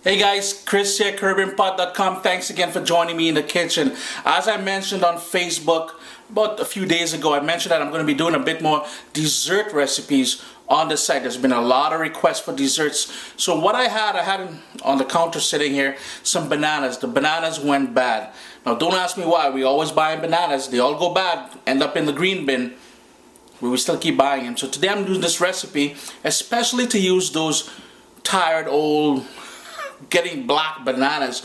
Hey guys, Chris here, CaribbeanPot.com. Thanks again for joining me in the kitchen. As I mentioned on Facebook about a few days ago, I mentioned that I'm going to be doing a bit more dessert recipes on the site. There's been a lot of requests for desserts. So what I had on the counter sitting here, some bananas. The bananas went bad. Now don't ask me why. We always buy bananas. They all go bad, end up in the green bin. We will still keep buying them. So today I'm doing this recipe, especially to use those tired old getting black bananas.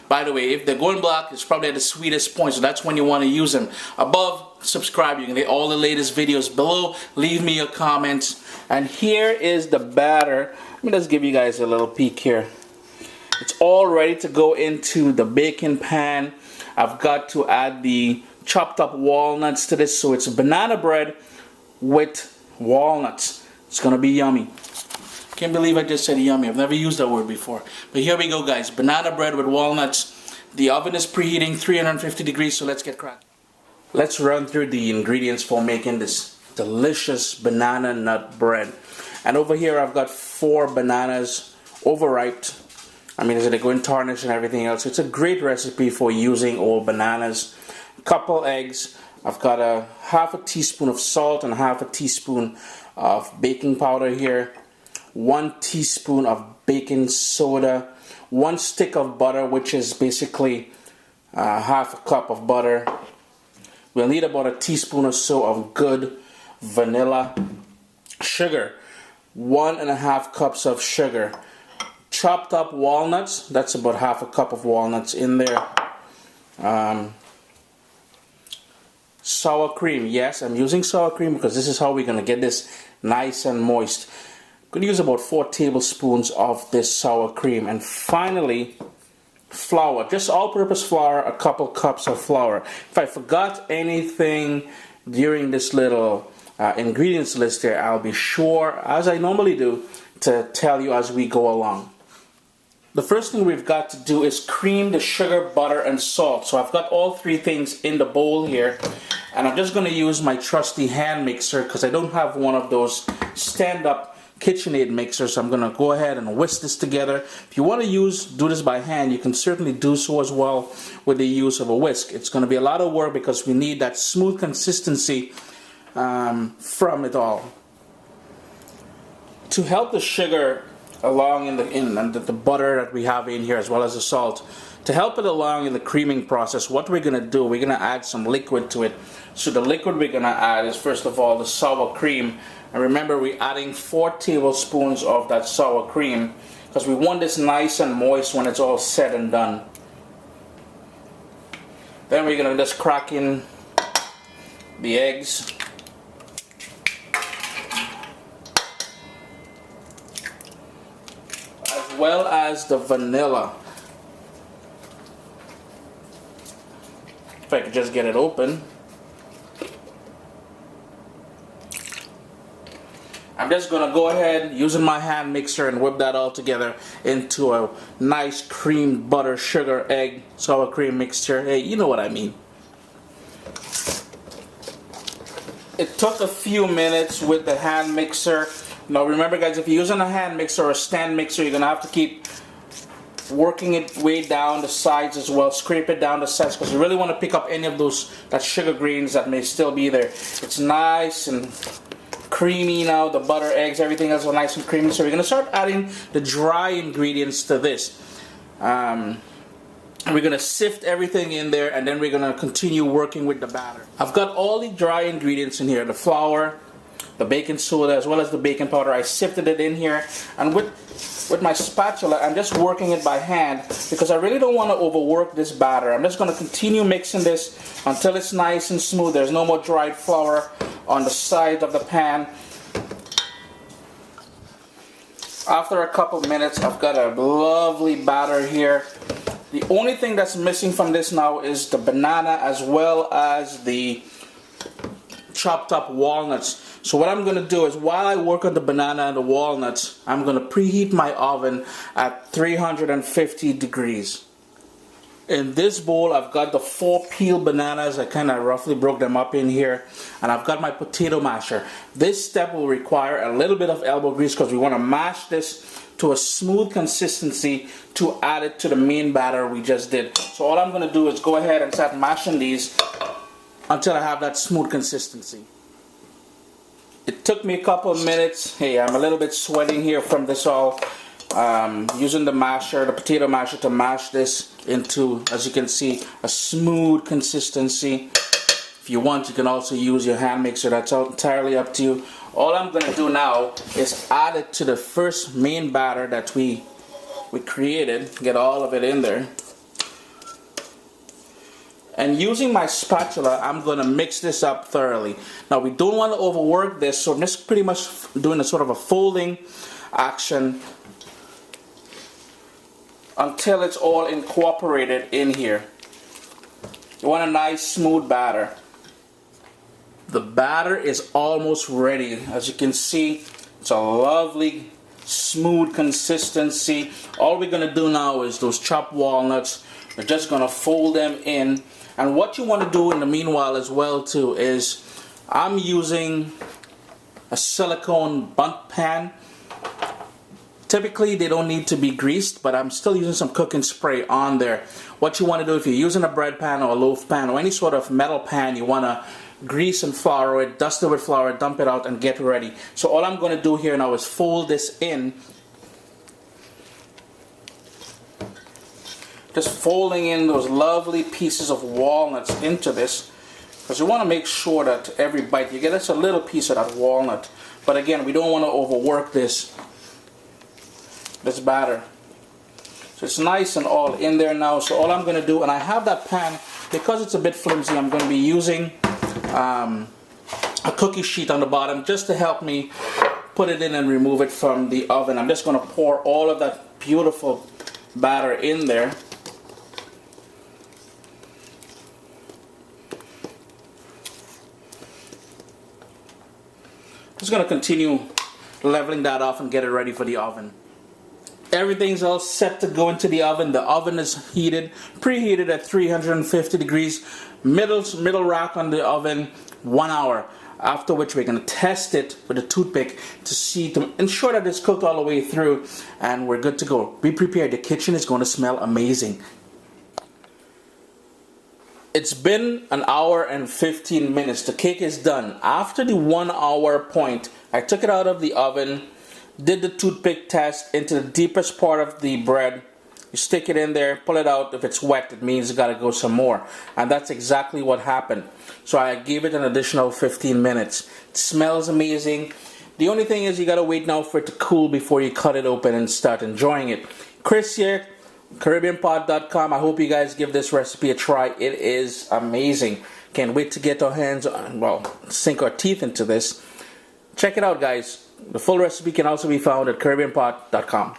By the way, if they're going black, it's probably at the sweetest point, so that's when you want to use them. Above, subscribe. You can get all the latest videos below. Leave me your comments. And here is the batter. Let me just give you guys a little peek here. It's all ready to go into the baking pan. I've got to add the chopped up walnuts to this, so it's banana bread with walnuts. It's gonna be yummy. Can't believe I just said yummy. I've never used that word before. But here we go, guys. Banana bread with walnuts. The oven is preheating 350 degrees, so let's get cracking. Let's run through the ingredients for making this delicious banana nut bread. And over here I've got 4 bananas overripe. I mean, they're going tarnish and everything else. It's a great recipe for using old bananas. A couple eggs. I've got a half a teaspoon of salt and half a teaspoon of baking powder here. 1 teaspoon of baking soda, 1 stick of butter, which is basically half a cup of butter. We'll need about a teaspoon or so of good vanilla. Sugar, 1.5 cups of sugar. Chopped up walnuts, that's about half a cup of walnuts in there. Sour cream, yes, I'm using sour cream because this is how we're going to get this nice and moist. I'm going to use about 4 tablespoons of this sour cream. And finally, flour, just all-purpose flour, a couple cups of flour. If I forgot anything during this little ingredients list here, I'll be sure, as I normally do, to tell you as we go along. The first thing we've got to do is cream the sugar, butter, and salt. So I've got all 3 things in the bowl here. And I'm just going to use my trusty hand mixer because I don't have one of those stand-up KitchenAid mixer, so I'm going to go ahead and whisk this together. If you want to do this by hand, you can certainly do so as well with the use of a whisk. It's going to be a lot of work because we need that smooth consistency from it all. To help the sugar along in the butter that we have in here, as well as the salt, to help it along in the creaming process, what we're going to do, we're going to add some liquid to it. So the liquid we're going to add is, first of all, the sour cream. And remember, we're adding 4 tablespoons of that sour cream because we want this nice and moist when it's all said and done. Then we're going to just crack in the eggs. As well as the vanilla. If I could just get it open. I'm just going to go ahead using my hand mixer and whip that all together into a nice cream, butter, sugar, egg, sour cream mixture. Hey, you know what I mean. It took a few minutes with the hand mixer. Now remember, guys, if you're using a hand mixer or a stand mixer, you're going to have to keep working it way down the sides as well. Scrape it down the sides because you really want to pick up any of that sugar grains that may still be there. It's nice and creamy now. The butter, eggs, everything else is nice and creamy. So we're going to start adding the dry ingredients to this. We're going to sift everything in there, and then we're going to continue working with the batter. I've got all the dry ingredients in here. The flour, the baking soda, as well as the baking powder. I sifted it in here, and with my spatula, I'm just working it by hand because I really don't want to overwork this batter. I'm just going to continue mixing this until it's nice and smooth. There's no more dried flour on the side of the pan. After a couple minutes, I've got a lovely batter here. The only thing that's missing from this now is the banana as well as the chopped up walnuts. So what I'm going to do is, while I work on the banana and the walnuts, I'm going to preheat my oven at 350 degrees. In this bowl, I've got the 4 peeled bananas. I kind of roughly broke them up in here. And I've got my potato masher. This step will require a little bit of elbow grease because we want to mash this to a smooth consistency to add it to the main batter we just did. So all I'm going to do is go ahead and start mashing these until I have that smooth consistency. It took me a couple of minutes. Hey, I'm a little bit sweating here from this all. Using the masher, the potato masher, to mash this into, as you can see, a smooth consistency. If you want, you can also use your hand mixer. That's entirely up to you. All I'm going to do now is add it to the first main batter that we created. Get all of it in there. And using my spatula, I'm going to mix this up thoroughly. Now, we don't want to overwork this, so I'm just pretty much doing a sort of a folding action until it's all incorporated in here. You want a nice smooth batter. The batter is almost ready. As you can see, it's a lovely smooth consistency. All we're going to do now is those chopped walnuts. We're just going to fold them in. And what you want to do in the meanwhile as well too is I'm using a silicone bundt pan. Typically they don't need to be greased, but I'm still using some cooking spray on there. What you want to do, if you're using a bread pan or a loaf pan or any sort of metal pan, you want to grease and flour it, dust it with flour, dump it out and get ready. So all I'm going to do here now is fold this in. Just folding in those lovely pieces of walnuts into this, because you want to make sure that every bite you get just a little piece of that walnut. But again, we don't want to overwork this batter. So it's nice and all in there now. So all I'm going to do, and I have that pan, because it's a bit flimsy, I'm going to be using a cookie sheet on the bottom just to help me put it in and remove it from the oven. I'm just going to pour all of that beautiful batter in there. Just going to continue leveling that off and get it ready for the oven. Everything's all set to go into the oven. The oven is heated, preheated at 350 degrees. Middle rack on the oven, 1 hour. After which we're going to test it with a toothpick to ensure that it's cooked all the way through, and we're good to go. Be prepared. The kitchen is going to smell amazing. It's been 1 hour and 15 minutes. The cake is done. After the 1 hour point, I took it out of the oven, did the toothpick test into the deepest part of the bread. You stick it in there, pull it out. If it's wet, it means you gotta go some more. And that's exactly what happened. So I gave it an additional 15 minutes. It smells amazing. The only thing is you gotta wait now for it to cool before you cut it open and start enjoying it. Chris here, CaribbeanPot.com. I hope you guys give this recipe a try. It is amazing. Can't wait to get our hands on, well, sink our teeth into this. Check it out, guys. The full recipe can also be found at CaribbeanPot.com.